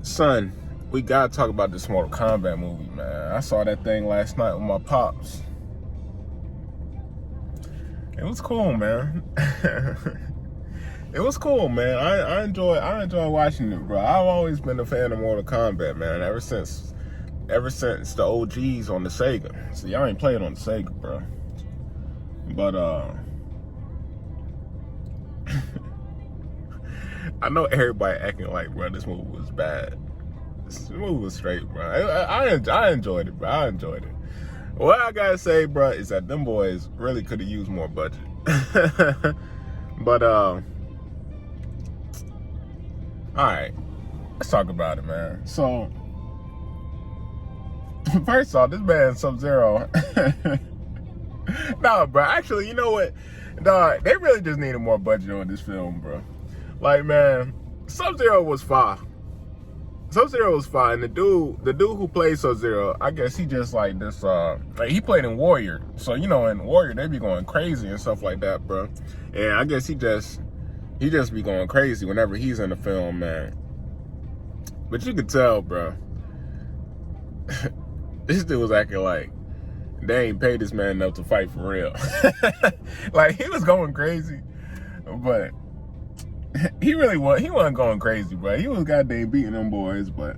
Son, we gotta talk about this Mortal Kombat movie, man. I saw that thing last night with my pops. It was cool, man. It was cool, man. I enjoy watching it, bro. I've always been a fan of Mortal Kombat, man. Ever since the OGs on the Sega. See, y'all ain't played on the Sega, bro. But I know everybody acting like, bro, this movie was bad. This movie was straight, bro. I enjoyed it, bro. I enjoyed it. What I gotta say, bro, is that them boys really could have used more budget. But all right, let's talk about it, man. So first off, this man Sub-Zero. No, bro. Actually, you know what? Dog, they really just needed more budget on this film, bro. Like, man, Sub-Zero was fire. Sub-Zero was fine. The dude who played Sub-Zero, I guess he just like this, like he played in Warrior. So, you know, in Warrior, they be going crazy and stuff like that, bro. And I guess he just be going crazy whenever he's in the film, man. But you could tell, bro, this dude was acting like they ain't paid this man enough to fight for real. Like, he was going crazy, but he wasn't going crazy, bro. He was goddamn beating them boys, but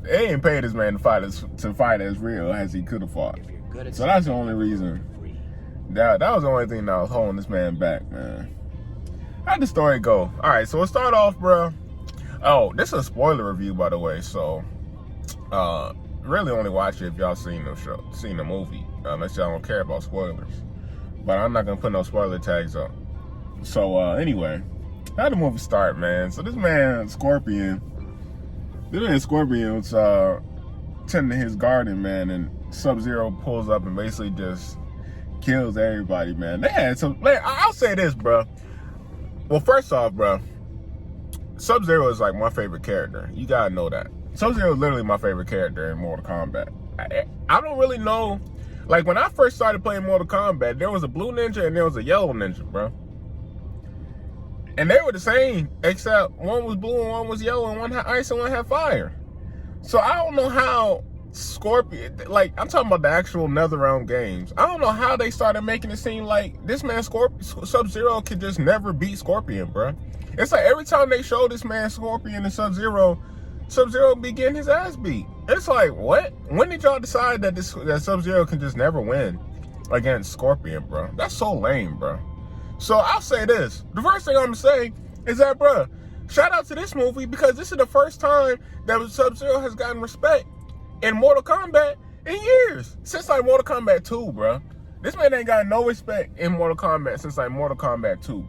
they ain't paid this man to fight as real as he could have fought. So that's the only reason. That was the only thing that was holding this man back, man. How'd the story go? All right, so we'll start off, bro. Oh, this is a spoiler review, by the way. So, really only watch it if y'all seen the movie, unless y'all don't care about spoilers. But I'm not gonna put no spoiler tags up. So, anyway. How the movie start, man? So this man Scorpion's tending to his garden, man, and Sub-Zero pulls up and basically just kills everybody, man. They had some. Like, I'll say this, bro. Well, first off, bro, Sub-Zero is like my favorite character. You gotta know that. Sub-Zero is literally my favorite character in Mortal Kombat. I don't really know. Like, when I first started playing Mortal Kombat, there was a blue ninja and there was a yellow ninja, bro. And they were the same, except one was blue and one was yellow, and one had ice and one had fire. So I don't know how Scorpion, like, I'm talking about the actual NetherRealm games. I don't know how they started making it seem like this man Sub-Zero could just never beat Scorpion, bro. It's like every time they show this man Scorpion and Sub-Zero be getting his ass beat. It's like, what? When did y'all decide that Sub-Zero can just never win against Scorpion, bro? That's so lame, bro. So I'll say this. The first thing I'm going to say is that, bro, shout out to this movie, because this is the first time that Sub-Zero has gotten respect in Mortal Kombat in years. Since like Mortal Kombat 2, bro. This man ain't got no respect in Mortal Kombat since like Mortal Kombat 2,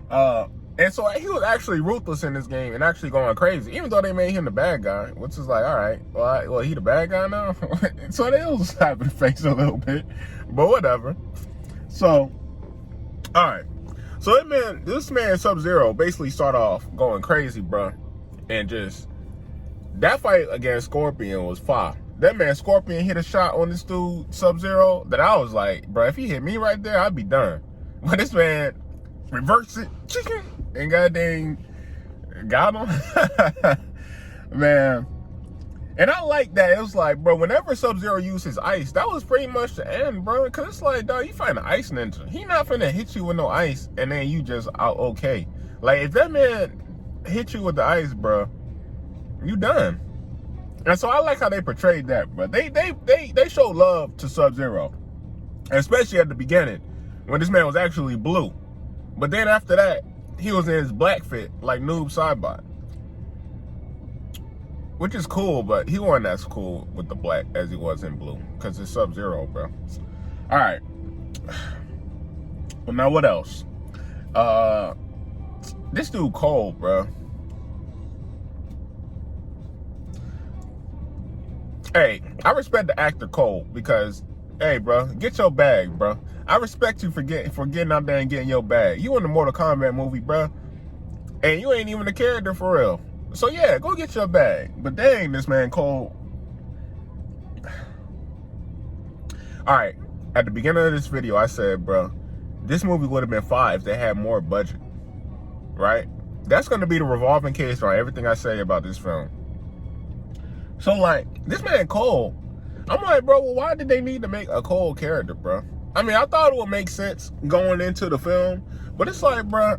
bro. And so he was actually ruthless in this game and actually going crazy, even though they made him the bad guy, which is like, all right, well, he the bad guy now? So they was slapping the face a little bit, but whatever. So, all right, so this man Sub-Zero basically started off going crazy, bro, and just that fight against Scorpion was fire. That man Scorpion hit a shot on this dude Sub-Zero that I was like, bro, if he hit me right there, I'd be done. But this man reversed it, chicken, and goddamn got him, man. And I like that. It was like, bro, whenever Sub-Zero used his ice, that was pretty much the end, bro. Because it's like, dog, you find an ice ninja. He not finna hit you with no ice, and then you just out okay. Like, if that man hit you with the ice, bro, you done. And so I like how they portrayed that, bro. They showed love to Sub-Zero, especially at the beginning, when this man was actually blue. But then after that, he was in his black fit, like Noob Saibot. Which is cool, but he wasn't as cool with the black as he was in blue, because it's Sub-Zero, bro. All right. Well, now what else? This dude cold, bro. Hey, I respect the actor Cole, because, hey, bro, get your bag, bro. I respect you for getting out there and getting your bag. You in the Mortal Kombat movie, bro, and you ain't even a character for real. So yeah, go get your bag. But dang, this man Cole. All right, at the beginning of this video, I said, bro, this movie would have been fire if they had more budget, right? That's going to be the revolving case on everything I say about this film. So, like, this man Cole, I'm like, bro, well, why did they need to make a Cole character, bro? I mean, I thought it would make sense going into the film, but it's like, bro,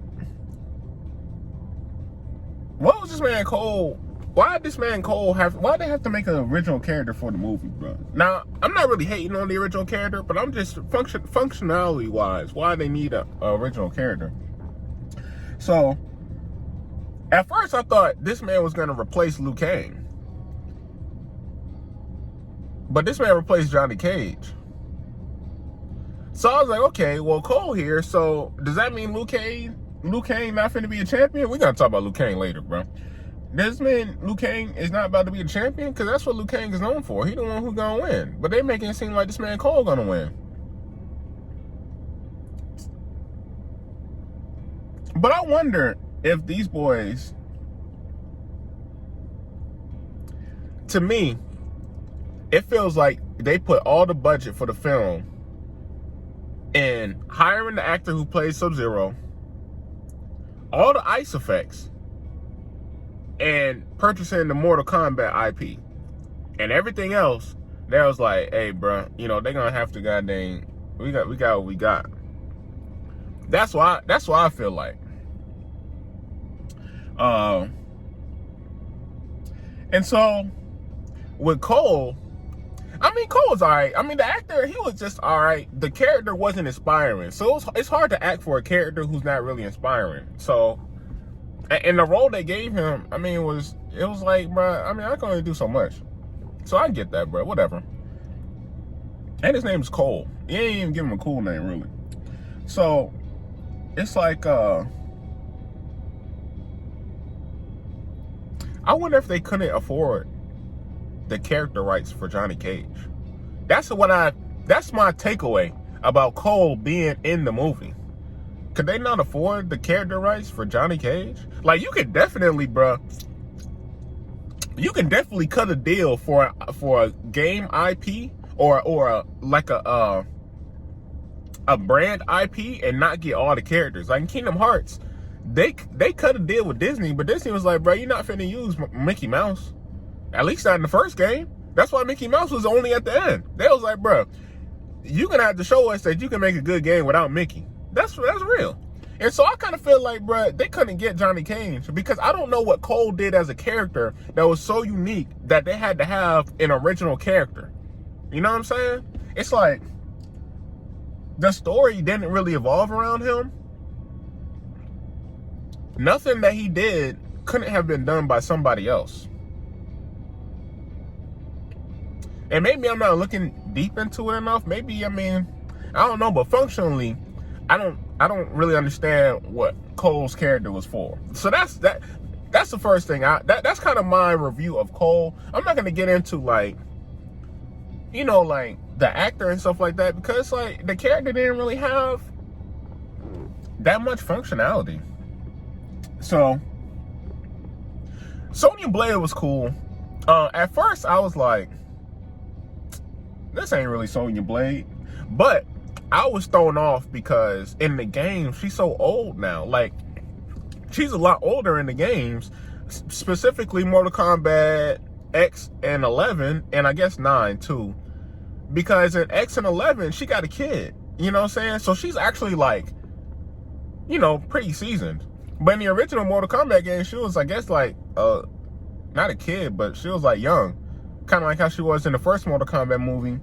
what was this man Cole? Why did they have to make an original character for the movie, bro? Now, I'm not really hating on the original character, but I'm just functionality-wise, why they need a original character? So, at first, I thought this man was going to replace Liu Kang. But this man replaced Johnny Cage. So I was like, okay, well, Cole here, so does that mean Liu Kang not finna be a champion? We're going to talk about Liu Kang later, bro. Does this mean Liu Kang is not about to be a champion? Because that's what Liu Kang is known for. He the one who's going to win. But they making it seem like this man Cole going to win. But I wonder if these boys, to me, it feels like they put all the budget for the film in hiring the actor who plays Sub-Zero, all the ice effects, and purchasing the Mortal Kombat IP. And everything else, they was like, hey, bro, you know, they're going to have to goddamn, we got what we got. That's why I feel like. And so, with Cole, I mean, Cole was all right. I mean, the actor, he was just all right. The character wasn't inspiring. So it's hard to act for a character who's not really inspiring. So, and the role they gave him, I mean, it was like, bro, I mean, I can only do so much. So I get that, bro, whatever. And his name is Cole. You ain't even give him a cool name, really. So, it's like, I wonder if they couldn't afford the character rights for Johnny Cage. That's my takeaway about Cole being in the movie. Could they not afford the character rights for Johnny Cage? Like, you could definitely, bro, you can definitely cut a deal for a game IP or a brand IP and not get all the characters. Like in Kingdom Hearts, they cut a deal with Disney, but Disney was like, bro, you're not finna use Mickey Mouse. At least not in the first game. That's why Mickey Mouse was only at the end. They was like, bro, you're going to have to show us that you can make a good game without Mickey. That's real. And so I kind of feel like, bro, they couldn't get Johnny Cage because I don't know what Cole did as a character that was so unique that they had to have an original character. You know what I'm saying? It's like the story didn't really evolve around him. Nothing that he did couldn't have been done by somebody else. And maybe I'm not looking deep into it enough. Maybe, I mean, I don't know, but functionally, I don't really understand what Cole's character was for. So that's the first thing. That's kind of my review of Cole. I'm not gonna get into like, you know, like the actor and stuff like that because like the character didn't really have that much functionality. So Sonya Blade was cool. At first I was like, this ain't really Sonya Blade. But I was thrown off because in the game, she's so old now. Like, she's a lot older in the games. Specifically, Mortal Kombat X and 11, and I guess 9 too. Because in X and 11, she got a kid. You know what I'm saying? So she's actually like, you know, pretty seasoned. But in the original Mortal Kombat game, she was, I guess, like, not a kid, but she was like young. Kind of like how she was in the first Mortal Kombat movie.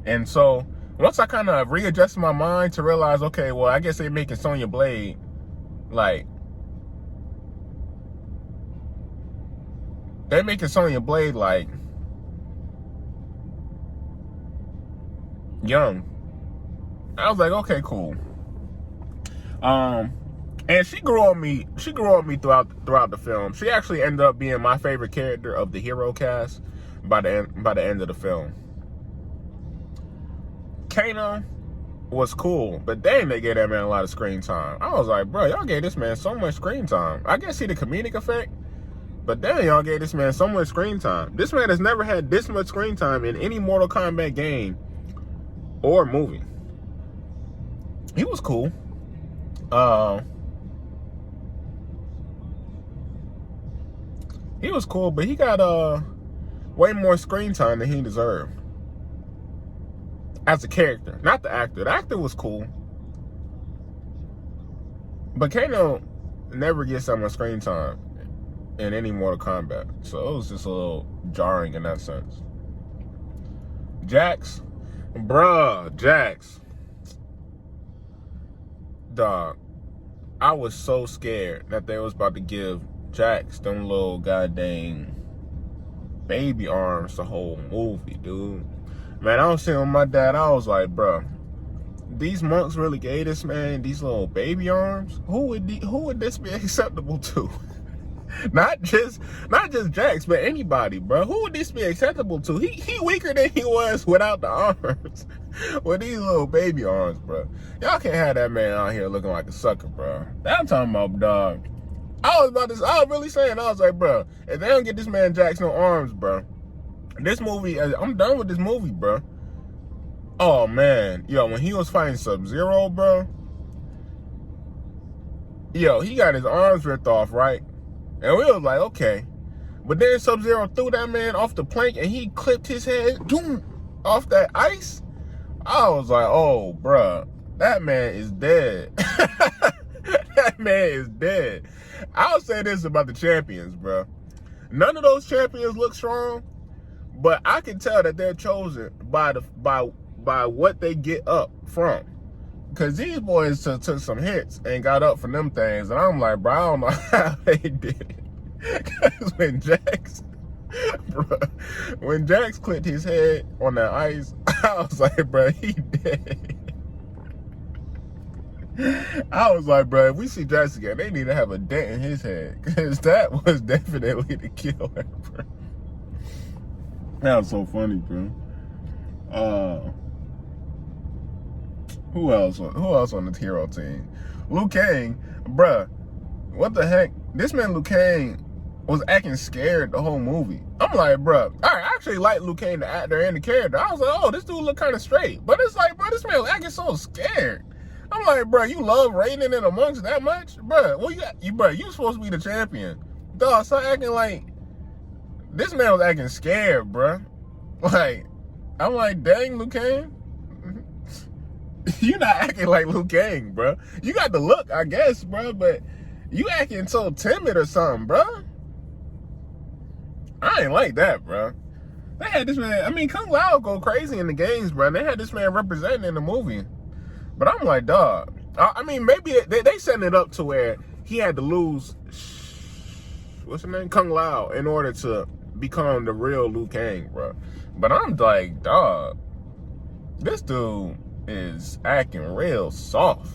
And so once I kind of readjusted my mind to realize, okay, well, I guess they're making Sonya Blade like, young. I was like, okay, cool. And she grew on me throughout the film. She actually ended up being my favorite character of the hero cast by the end of the film. Kano was cool, but dang, they gave that man a lot of screen time. I was like, bro, y'all gave this man so much screen time. I guess see the comedic effect, but dang, y'all gave this man so much screen time. This man has never had this much screen time in any Mortal Kombat game or movie. He was cool. He was cool, but he got way more screen time than he deserved. As a character, not the actor. The actor was cool. But Kano never gets that much screen time in any Mortal Kombat. So it was just a little jarring in that sense. Jax. Bruh, Jax. Dog. I was so scared that they was about to give Jax them little goddamn baby arms the whole movie, dude. Man, I was sitting with my dad. I was like, bruh, these monks really gave this man these little baby arms? Who would this be acceptable to? Not just Jax, but anybody, bro. Who would this be acceptable to? He weaker than he was without the arms. With these little baby arms, bro. Y'all can't have that man out here looking like a sucker, bro. That I'm talking about, dog. I was really saying, I was like, bro, if they don't get this man Jax no arms, bro, this movie, I'm done with this movie, bro. Oh, man. Yo, when he was fighting Sub-Zero, bro, yo, he got his arms ripped off, right? And we was like, okay. But then Sub-Zero threw that man off the plank and he clipped his head doom, off that ice. I was like, oh, bro, that man is dead. That man is dead. I'll say this about the champions, bro. None of those champions look strong, but I can tell that they're chosen by what they get up from. Because these boys took some hits and got up from them things. And I'm like, bro, I don't know how they did it. Because when Jax clipped his head on that ice, I was like, bro, he dead. I was like, bro, if we see Jax again, they need to have a dent in his head. Because that was definitely the killer, bro. That was so funny, bro. Who else on the hero team? Liu Kang, bruh. What the heck? This man Liu Kang was acting scared the whole movie. I'm like, bruh. I actually like Liu Kang, the actor and the character. I was like, oh, this dude look kind of straight. But it's like, bro, this man was acting so scared. I'm like, bro, you love Raiden and amongst that much, bro? Well, you supposed to be the champion, dog. Stop acting like this man was acting scared, bro. Like, I'm like, dang, Liu Kang. You not acting like Liu Kang, bro. You got the look, I guess, bro, but you acting so timid or something, bro. I ain't like that, bro. They had this man, I mean, Kung Lao go crazy in the games, bro. They had this man representing in the movie. But I'm like, dog. I mean, maybe they setting it up to where he had to lose, what's his name? Kung Lao, in order to become the real Liu Kang, bro. But I'm like, dog, this dude is acting real soft.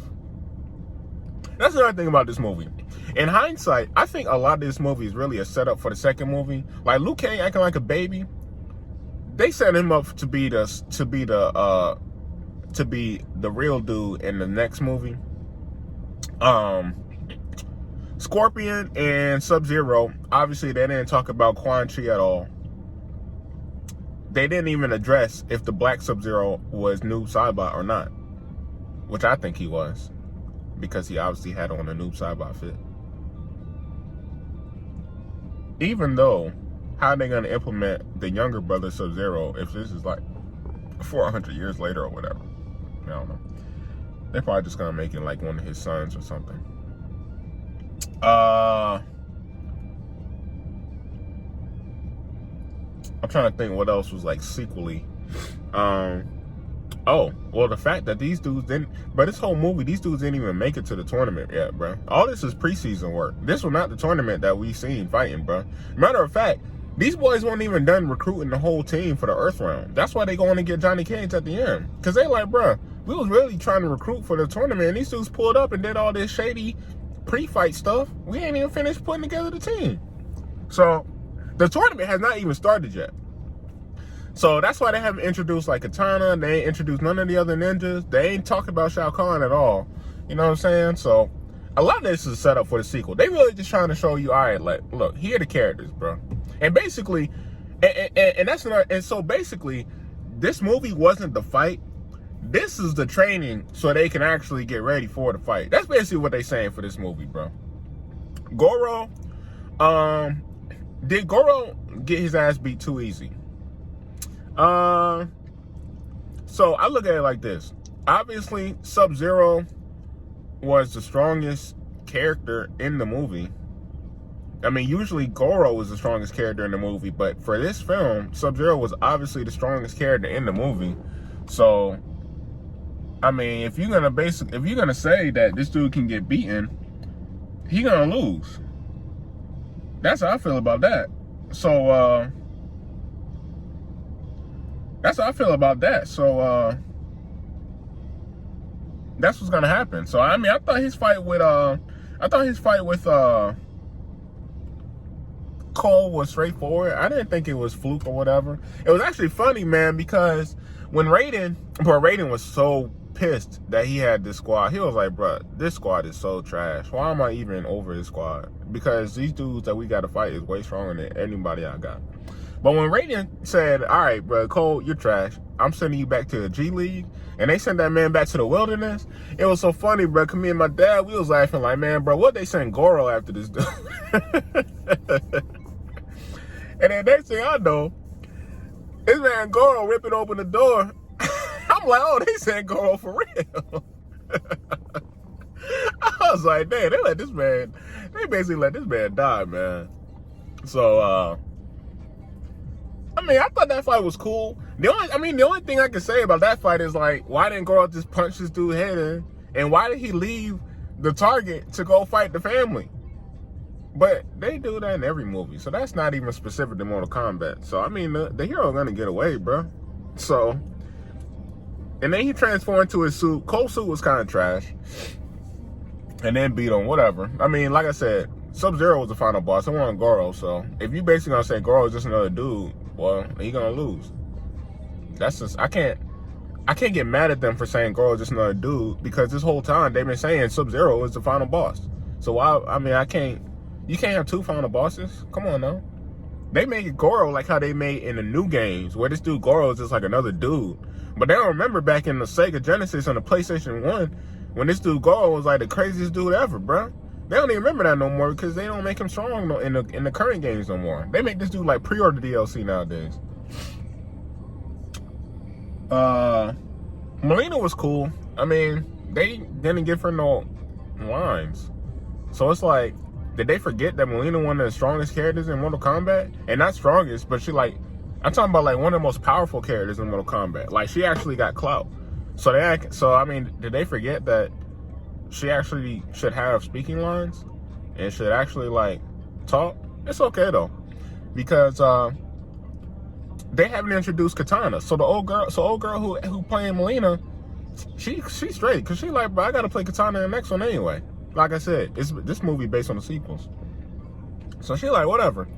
That's another thing about this movie. In hindsight, I think a lot of this movie is really a setup for the second movie. Like Liu Kang acting like a baby. They set him up to be the real dude in the next movie. Scorpion and Sub-Zero, obviously they didn't talk about Quan Chi at all. They didn't even address if the black Sub-Zero was Noob Saibot or not, which I think he was, because he obviously had on a Noob Saibot fit. Even though, how are they going to implement the younger brother Sub-Zero if this is like 400 years later or whatever? I don't know. They're probably just going to make it like one of his sons or something. I'm trying to think what else was like sequely. Oh, well, the fact that these dudes didn't, but this whole movie, these dudes didn't even make it to the tournament yet, bro. All this is preseason work. This was not the tournament that we seen fighting, bro. Matter of fact, these boys weren't even done recruiting the whole team for the Earth round. That's why they going to get Johnny Cage at the end. Because they like, bro, we was really trying to recruit for the tournament, and these dudes pulled up and did all this shady pre-fight stuff. We ain't even finished putting together the team. So, the tournament has not even started yet. So that's why they haven't introduced like Katana. They ain't introduced none of the other ninjas. They ain't talking about Shao Kahn at all. You know what I'm saying? So a lot of this is set up for the sequel. They really just trying to show you, all right, like, look, here are the characters, bro. And basically, and that's not, and so basically, this movie wasn't the fight. This is the training so they can actually get ready for the fight. That's basically what they saying for this movie, bro. Goro, did Goro get his ass beat too easy? So I look at it like this. Obviously, Sub-Zero was the strongest character in the movie. I mean, usually Goro was the strongest character in the movie, but for this film, Sub-Zero was obviously the strongest character in the movie. So, I mean, if you're gonna say that this dude can get beaten, he gonna lose. That's how I feel about that. So, that's how I feel about that. So, that's what's gonna happen. So, I mean, I thought his fight with Cole was straightforward. I didn't think it was fluke or whatever. It was actually funny, man, because when Raiden was so pissed that he had this squad, he was like, bro, this squad is so trash. Why am I even over this squad? Because these dudes that we got to fight is way stronger than anybody I got. But when Raiden said, all right, bro, Cole, you're trash. I'm sending you back to the G League. And they sent that man back to the wilderness. It was so funny, bro. Cause me and my dad, we was laughing like, man, bro, what they send Goro after this dude? And then next thing I know, this man Goro ripping open the door. I'm like, oh, they sent Goro for real. I was like, damn, they basically let this man die, man. So, I mean, I thought that fight was cool. The only thing I can say about that fight is like, why didn't Goro just punch this dude's head in? And why did he leave the target to go fight the family? But they do that in every movie, so that's not even specific to Mortal Kombat. So, I mean, the hero gonna get away, bro. So, and then he transformed into his suit. Cole's suit was kind of trash. And then beat him, whatever. I mean, like I said, Sub-Zero was the final boss. I want Goro, so if you basically gonna say Goro is just another dude, well, he gonna lose. That's just, I can't get mad at them for saying Goro is just another dude, because this whole time they've been saying Sub-Zero is the final boss. So you can't have two final bosses. Come on now. They made Goro like how they made in the new games, where this dude Goro is just like another dude. But they don't remember back in the Sega Genesis on the PlayStation 1, when this dude Goro was like the craziest dude ever, bro. They don't even remember that no more, because they don't make him strong in the current games no more. They make this dude like pre-order DLC nowadays. Mileena was cool. I mean, they didn't give her no lines. So it's like, did they forget that Mileena one of the strongest characters in Mortal Kombat? And not strongest, but I'm talking about like one of the most powerful characters in Mortal Kombat. Like, she actually got clout. So I mean, did they forget that she actually should have speaking lines and should actually like talk? It's okay though, because they haven't introduced Katana. So the old girl who playing Mileena, she's straight, cause she like, bro, I gotta play Katana in the next one anyway. Like I said, this movie based on the sequels. So she like, whatever.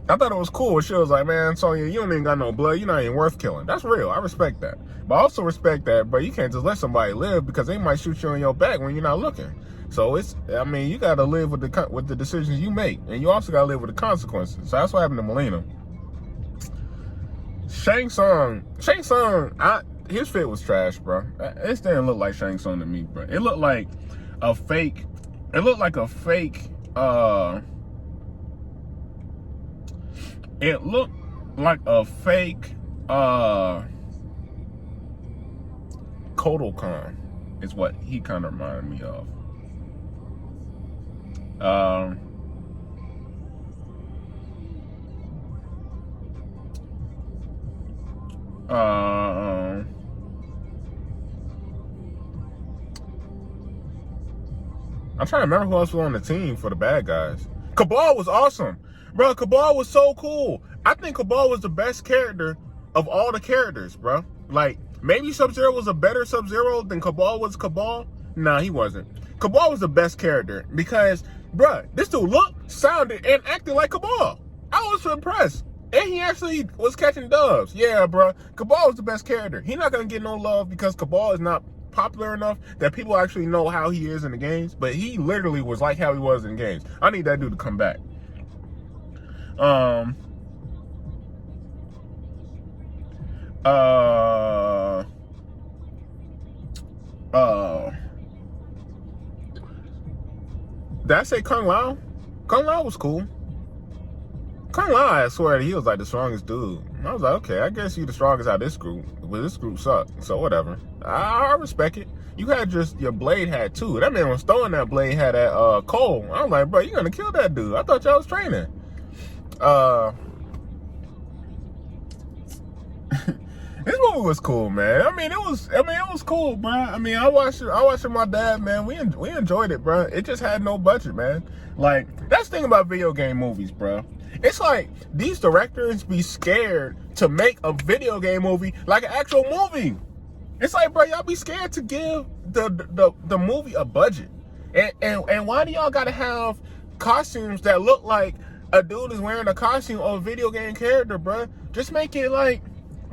I thought it was cool. She was like, man, Sonya, you don't even got no blood. You're not even worth killing. That's real. I respect that. But I also respect that, bro, you can't just let somebody live, because they might shoot you in your back when you're not looking. So you got to live with the decisions you make. And you also got to live with the consequences. So that's what happened to Mileena. Shang Tsung, his fit was trash, bro. It didn't look like Shang Tsung to me, bro. It looked like a fake, Kotal Khan is what he kind of reminded me of. I'm trying to remember who else was on the team for the bad guys. Kabal was awesome. Bro, Kabal was so cool. I think Kabal was the best character of all the characters, bro. Like, maybe Sub-Zero was a better Sub-Zero than Kabal was Kabal. Nah, he wasn't. Kabal was the best character because, bro, this dude looked, sounded, and acted like Kabal. I was impressed. And he actually was catching doves. Yeah, bro. Kabal was the best character. He's not going to get no love because Kabal is not popular enough that people actually know how he is in the games. But he literally was like how he was in the games. I need that dude to come back. Did I say Kung Lao? Kung Lao was cool. Kung Lao, I swear he was like the strongest dude. And I was like, okay, I guess you the strongest out of this group, but this group sucked, so whatever. I respect it. You had just your blade had too. That man was throwing that blade had that coal. I was like, bro, you gonna kill that dude? I thought y'all was training. This movie was cool, man. I mean, it was cool, bro. I mean, I watched it with my dad, man. We enjoyed it, bro. It just had no budget, man. Like, that's the thing about video game movies, bro. It's like these directors be scared to make a video game movie like an actual movie. It's like, bro, y'all be scared to give the movie a budget. And why do y'all gotta have costumes that look like a dude is wearing a costume of a video game character, bro? Just make it like,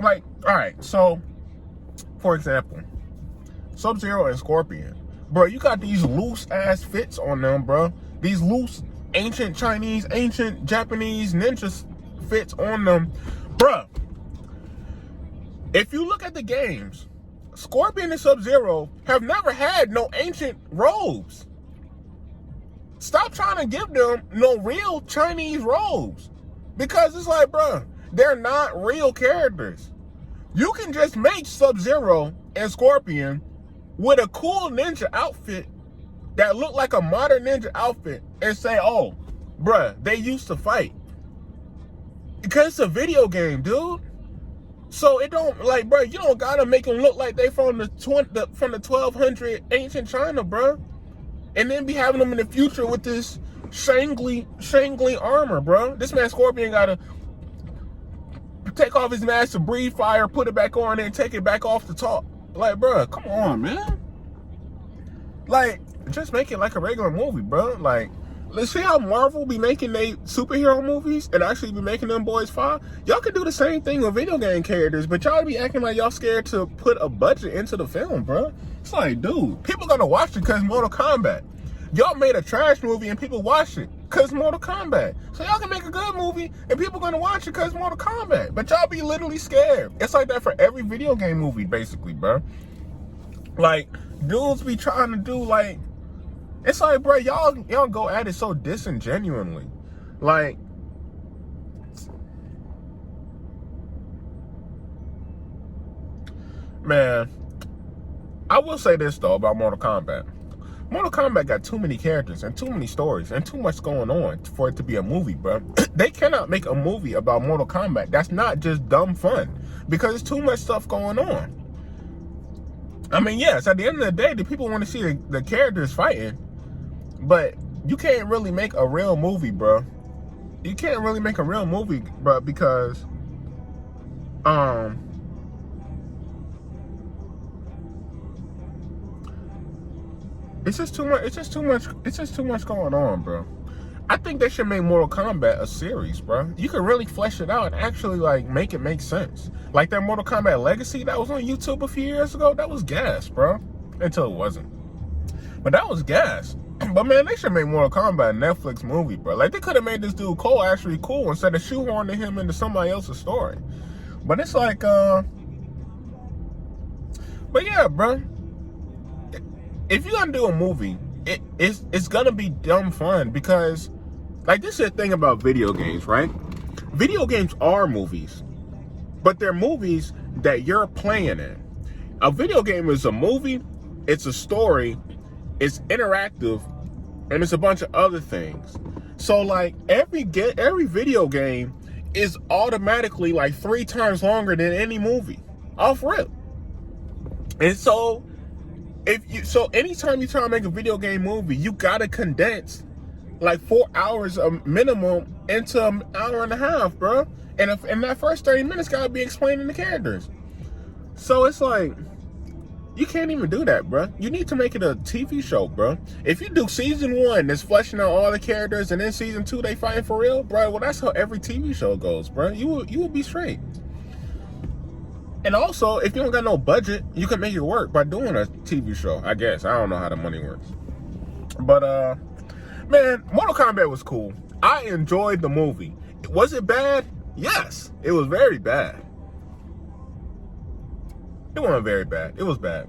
all right, so, for example, Sub-Zero and Scorpion. Bro, you got these loose-ass fits on them, bro. These loose, ancient Chinese, ancient Japanese ninja fits on them. Bro, if you look at the games, Scorpion and Sub-Zero have never had no ancient robes. Stop trying to give them no real Chinese robes. Because it's like, bro, they're not real characters. You can just make Sub-Zero and Scorpion with a cool ninja outfit that look like a modern ninja outfit and say, oh, bruh, they used to fight. Because it's a video game, dude. So it don't, like, bruh, you don't gotta make them look like they from the 1200 ancient China, bruh. And then be having them in the future with this shangly armor, bruh. This man Scorpion gotta take off his mask to breathe fire, put it back on, and take it back off the top. Like, bro, come on, man. Like, just make it like a regular movie, bro. Like, let's see how Marvel be making they superhero movies and actually be making them boys fire. Y'all can do the same thing with video game characters, but y'all be acting like y'all scared to put a budget into the film, bro. It's like, dude, people gonna watch it because Mortal Kombat. Y'all made a trash movie and people watch it because Mortal Kombat. So y'all can make a good movie and people gonna watch it because Mortal Kombat. But y'all be literally scared. It's like that for every video game movie, basically, bro. Like, dudes be trying to do, like, it's like, bro, y'all go at it so disingenuously. Like, man, I will say this, though, about Mortal Kombat. Mortal Kombat got too many characters and too many stories and too much going on for it to be a movie, bro. They cannot make a movie about Mortal Kombat that's not just dumb fun because there's too much stuff going on. I mean, yes, at the end of the day, the people want to see the characters fighting, but you can't really make a real movie, bro. You can't really make a real movie, bro, because it's just too much going on, bro. I think they should make Mortal Kombat a series, bro. You can really flesh it out and actually, like, make it make sense. Like that Mortal Kombat Legacy that was on YouTube a few years ago, that was gas, bro. Until it wasn't. But that was gas. But man, they should make Mortal Kombat a Netflix movie, bro. Like, they could have made this dude Cole actually cool instead of shoehorning him into somebody else's story. But it's like, but yeah, bro. If you're gonna do a movie, it's gonna be dumb fun because, like, this is the thing about video games, right? Video games are movies, but they're movies that you're playing in. A video game is a movie, it's a story, it's interactive, and it's a bunch of other things. So, like, every video game is automatically like 3 times longer than any movie, off rip. And so, anytime you try to make a video game movie, you gotta condense like 4 hours of minimum into an hour and a half, bro. And that first 30 minutes gotta be explaining the characters. So it's like, you can't even do that, bro. You need to make it a TV show, bro. If you do season 1 that's fleshing out all the characters, and then season 2 they fighting for real, bro. Well, that's how every TV show goes, bro. You will be straight. And also, if you don't got no budget, you can make it work by doing a TV show, I guess. I don't know how the money works. But, man, Mortal Kombat was cool. I enjoyed the movie. Was it bad? Yes. It was very bad. It wasn't very bad. It was bad.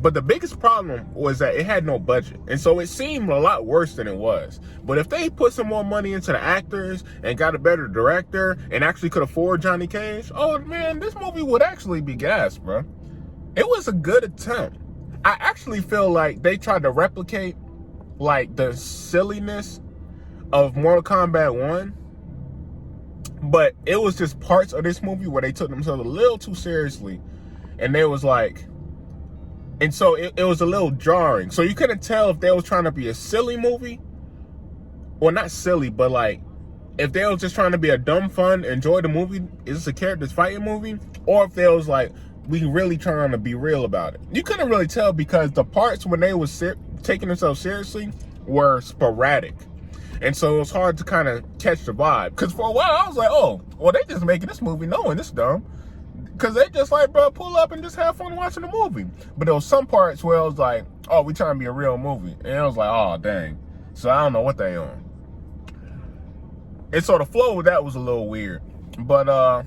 But the biggest problem was that it had no budget. And so it seemed a lot worse than it was. But if they put some more money into the actors and got a better director and actually could afford Johnny Cage, oh man, this movie would actually be gas, bro. It was a good attempt. I actually feel like they tried to replicate like the silliness of Mortal Kombat 1. But it was just parts of this movie where they took themselves a little too seriously. And they was like, and so it was a little jarring. So you couldn't tell if they was trying to be a silly movie. Well, not silly, but like, if they was just trying to be a dumb fun, enjoy the movie, is this a characters fighting movie? Or if they was like, we really trying to be real about it. You couldn't really tell because the parts when they was taking themselves seriously were sporadic. And so it was hard to kind of catch the vibe. Because for a while, I was like, oh, well, they just making this movie knowing this dumb. Because they just like, bro, pull up and just have fun watching the movie. But there was some parts where it was like, oh, we trying to be a real movie. And I was like, oh, dang. So I don't know what they on. And so the flow with that was a little weird. But I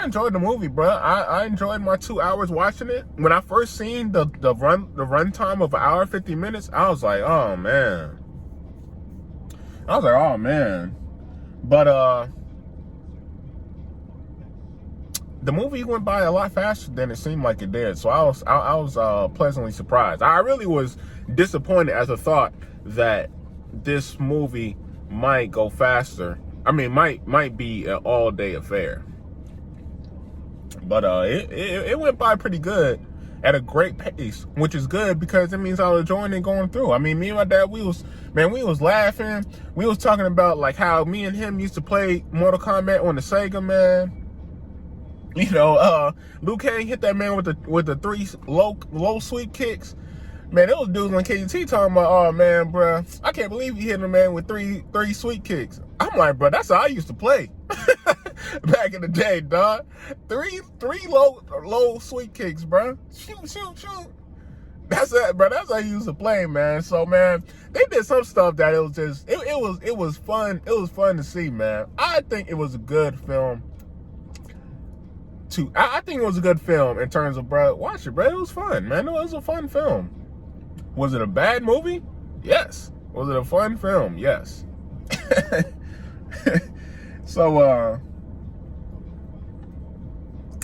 enjoyed the movie, bro. I enjoyed my 2 hours watching it. When I first seen the run time of 1 hour 50 minutes, I was like, oh, man. But the movie went by a lot faster than it seemed like it did. So I was pleasantly surprised. I really was disappointed as I thought that this movie might go faster. I mean, might be an all-day affair. But it went by pretty good at a great pace, which is good because it means I was enjoying it going through. I mean, me and my dad, we was laughing. We was talking about like how me and him used to play Mortal Kombat on the Sega, man. You know, Liu Kang hit that man with the 3 low sweep kicks. Man, those dudes on KT talking about, oh man, bro, I can't believe you hit a man with three sweep kicks. I'm like, bro, that's how I used to play back in the day, dog. Three low sweep kicks, bro. Shoot. That's it, bro. That's how I used to play, man. So, man, they did some stuff that it was just, it was fun. It was fun to see, man. I think it was a good film. I think it was a good film in terms of, bro, watch it, bro. It was fun, man. It was a fun film. Was it a bad movie? Yes. Was it a fun film? Yes. So,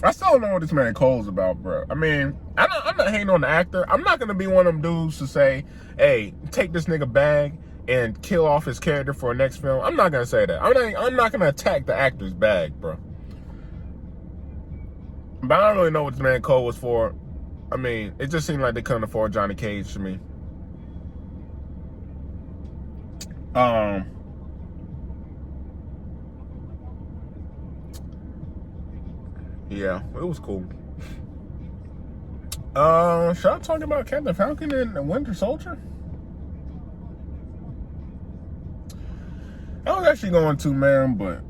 I still don't know what this man Cole's about, bro. I mean, I'm not hating on the actor. I'm not going to be one of them dudes to say, hey, take this nigga bag and kill off his character for a next film. I'm not going to say that. I'm not going to attack the actor's bag, bro. But I don't really know what this man Cole was for. I mean, it just seemed like they couldn't afford Johnny Cage to me. Yeah, it was cool. Should I talk about Captain Falcon and the Winter Soldier? I was actually going to, man, but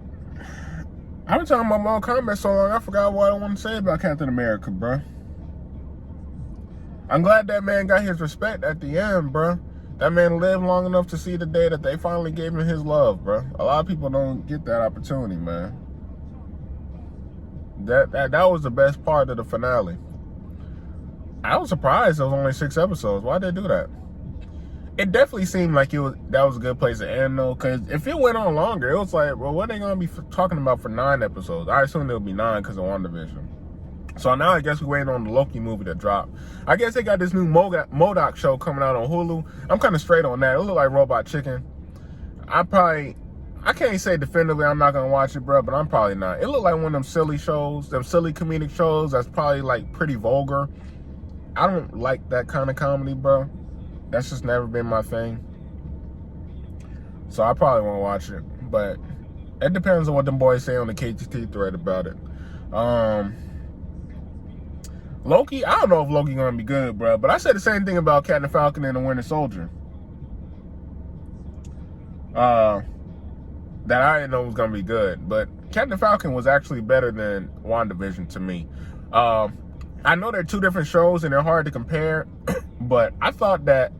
I've been talking about Mortal Kombat so long, I forgot what I want to say about Captain America, bro. I'm glad that man got his respect at the end, bro. That man lived long enough to see the day that they finally gave him his love, bro. A lot of people don't get that opportunity, man. That was the best part of the finale. I was surprised there was only 6 episodes. Why'd they do that? It definitely seemed like that was a good place to end, though, because if it went on longer, it was like, well, what are they going to be talking about for 9 episodes? I assume there'll be 9 because of WandaVision. So now I guess we're waiting on the Loki movie to drop. I guess they got this new MODOK show coming out on Hulu. I'm kind of straight on that. It look like Robot Chicken. I can't say definitively I'm not going to watch it, bro, but I'm probably not. It looked like one of them silly shows, them silly comedic shows that's probably like pretty vulgar. I don't like that kind of comedy, bro. That's just never been my thing. So I probably won't watch it. But it depends on what them boys say on the KTT thread about it. Loki, I don't know if Loki gonna be good, bro. But I said the same thing about Captain Falcon and the Winter Soldier. That I didn't know was gonna be good. But Captain Falcon was actually better than WandaVision to me. I know they're 2 different shows and they're hard to compare, but I thought that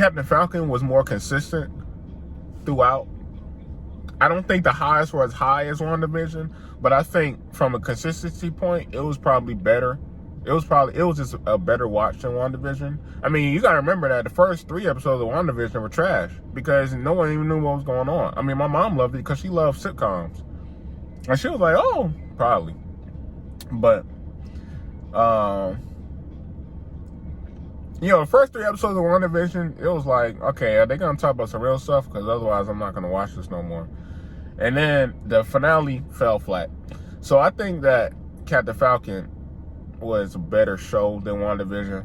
Captain Falcon was more consistent throughout. I don't think the highs were as high as WandaVision, but I think from a consistency point, it was probably better. It was just a better watch than WandaVision. I mean, you gotta remember that the first 3 episodes of WandaVision were trash because no one even knew what was going on. I mean, my mom loved it because she loved sitcoms. And she was like, oh, probably. But, you know, the first 3 episodes of WandaVision, it was like, okay, are they gonna talk about some real stuff? Because otherwise I'm not gonna watch this no more. And then the finale fell flat. So I think that Captain Falcon was a better show than WandaVision.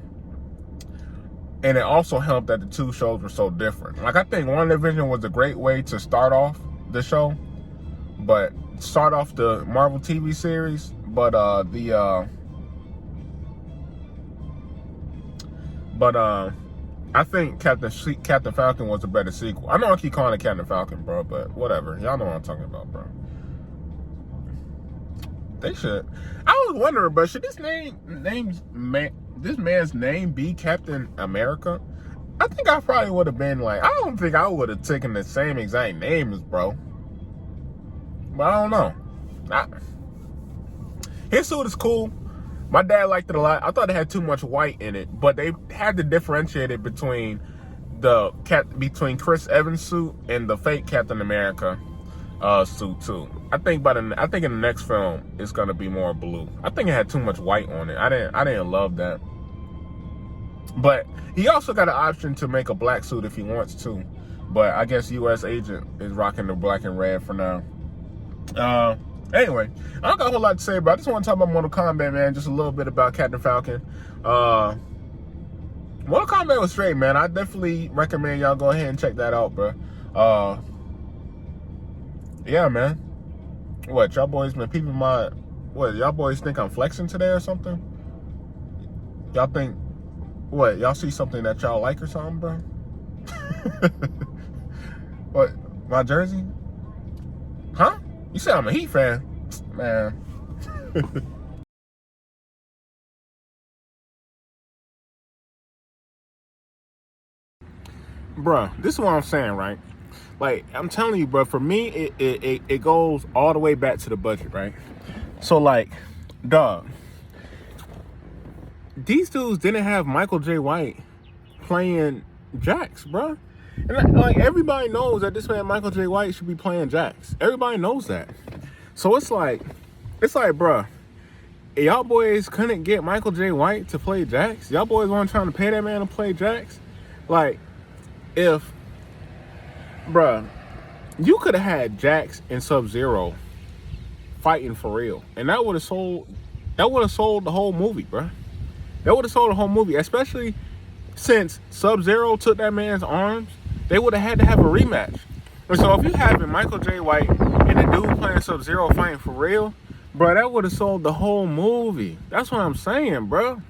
And it also helped that the 2 shows were so different. Like, I think WandaVision was a great way to start off the show, but start off the Marvel TV series. But I think Captain Falcon was a better sequel. I know I keep calling it Captain Falcon, bro, but whatever. Y'all know what I'm talking about, bro. They should. I was wondering, but should this man's name be Captain America? I think I probably would have been like, I don't think I would have taken the same exact name as bro. But I don't know. His suit is cool. My dad liked it a lot. I thought it had too much white in it, but they had to differentiate it between Chris Evans' suit and the fake Captain America suit too. I think in the next film it's gonna be more blue. I think it had too much white on it. I didn't love that. But he also got an option to make a black suit if he wants to. But I guess U.S. Agent is rocking the black and red for now. Anyway, I don't got a whole lot to say, but I just want to talk about Mortal Kombat, man. Just a little bit about Captain Falcon. Mortal Kombat was straight, man. I definitely recommend y'all go ahead and check that out, bro. Yeah, man. What, y'all boys been peeping my... What, y'all boys think I'm flexing today or something? Y'all think... What, y'all see something that y'all like or something, bro? What, my jersey? Huh? You said I'm a Heat fan? Man. Bruh, this is what I'm saying, right? Like, I'm telling you, bro, for me, it goes all the way back to the budget, right? So, like, dog, these dudes didn't have Michael J. White playing Jax, bro. And, like, everybody knows that this man, Michael J. White, should be playing Jax. Everybody knows that. So, it's like, bro, y'all boys couldn't get Michael J. White to play Jax? Y'all boys weren't trying to pay that man to play Jax? Like, if... Bruh, you could have had Jax and Sub-Zero fighting for real, and that would have sold the whole movie, bruh. That would have sold the whole movie, especially since Sub-Zero took that man's arms. They would have had to have a rematch. And so if you having Michael J. White and the dude playing Sub-Zero fighting for real, bruh, that would have sold the whole movie. That's what I'm saying, bruh.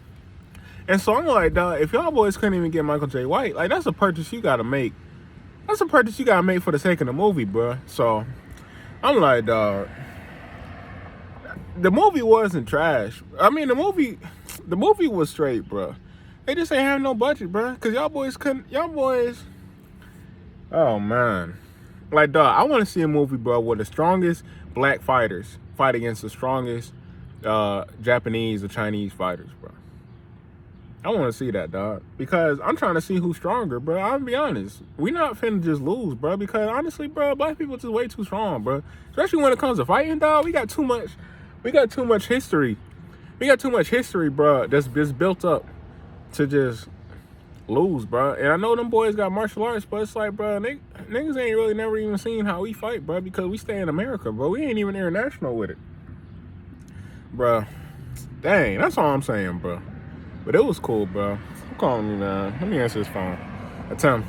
And so I'm like, dog, if y'all boys couldn't even get Michael J. White, like, that's a purchase you gotta make. That's a purchase you gotta make for the sake of the movie, bro. So I'm like, dog, the movie wasn't trash. I mean, the movie was straight, bro. They just ain't have no budget, bro. Cause y'all boys, oh man, like, dog, I want to see a movie, bro, where the strongest black fighters fight against the strongest Japanese or Chinese fighters, bro. I want to see that, dog, because I'm trying to see who's stronger, bro. I'll be honest. We not finna just lose, bro, because honestly, bro, black people just way too strong, bro. Especially when it comes to fighting, dog. We got too much history. We got too much history, bro, that's built up to just lose, bro. And I know them boys got martial arts, but it's like, bro, niggas ain't really never even seen how we fight, bro, because we stay in America, bro. We ain't even international with it, bro. Dang, that's all I'm saying, bro. But it was cool, bro. I'm calling me, man. Let me answer this phone. Tim.